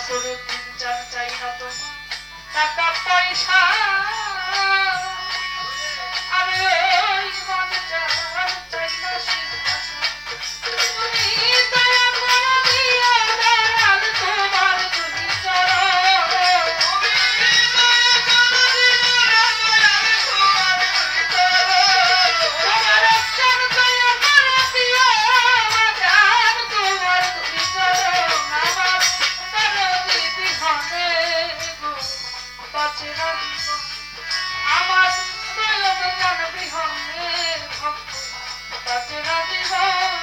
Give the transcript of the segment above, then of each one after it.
বছরের দিন চান চাই না তোমার টাকা পয়সা আমি ওই মন চান চাই না সিংহাসন তুমি দয়া করে দিও দয়াল তোমার দুই চরণ তোমার একজন দয়া করে দিও দয়াল তোমার দুই চরণ আমার দরদি বিহনে গো বাঁচে না জীবন আমার দয়াল জ্ঞান বিহনে ভক্ত বাঁচে না জীবন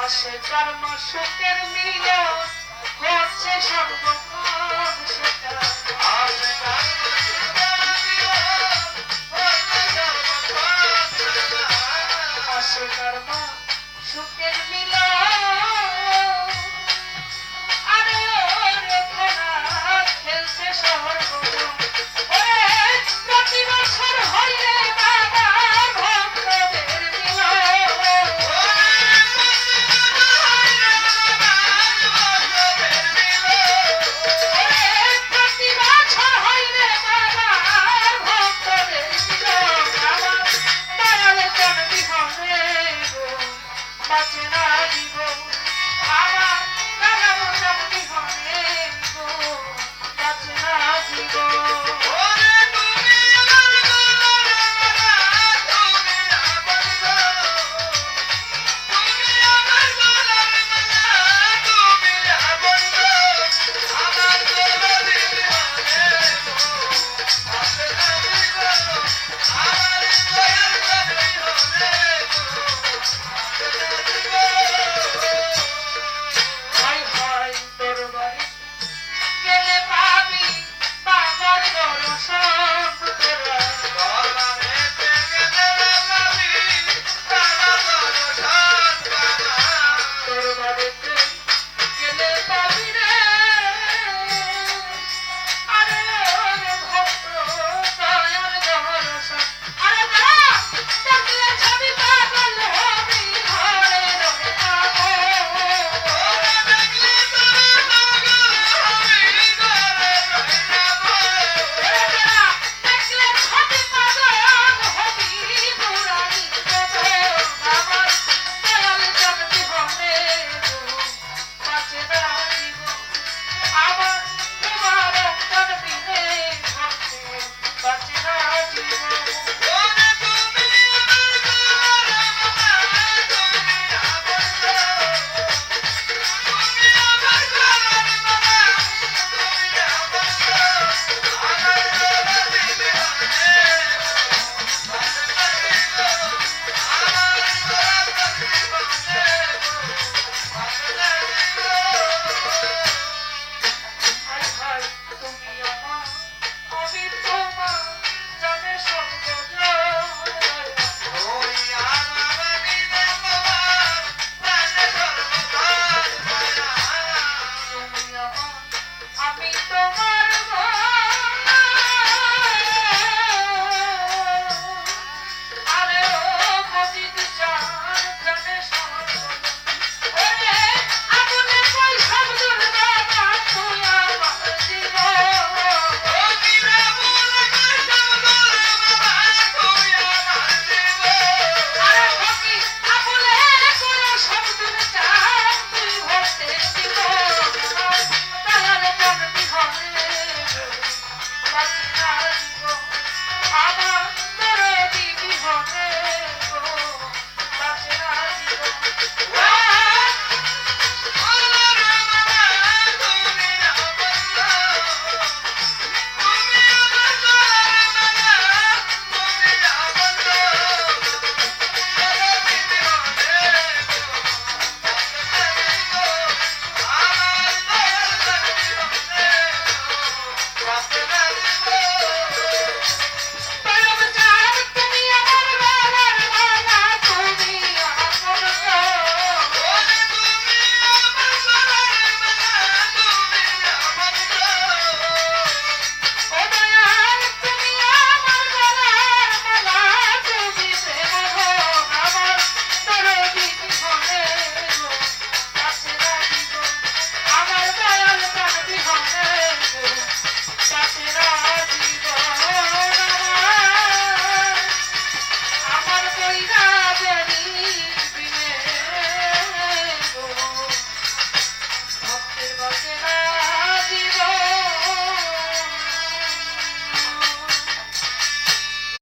আসে কর্ম সুখের মিলন হচ্ছে সর্বক্ষণ সেটা আসে কর্ম সুখের মিলন আরে ওরে খেলা খেলছে সর্বক্ষণ ওরে প্রতি বছর হইলে বাবা ভক্তদের মিলন বাঁচে না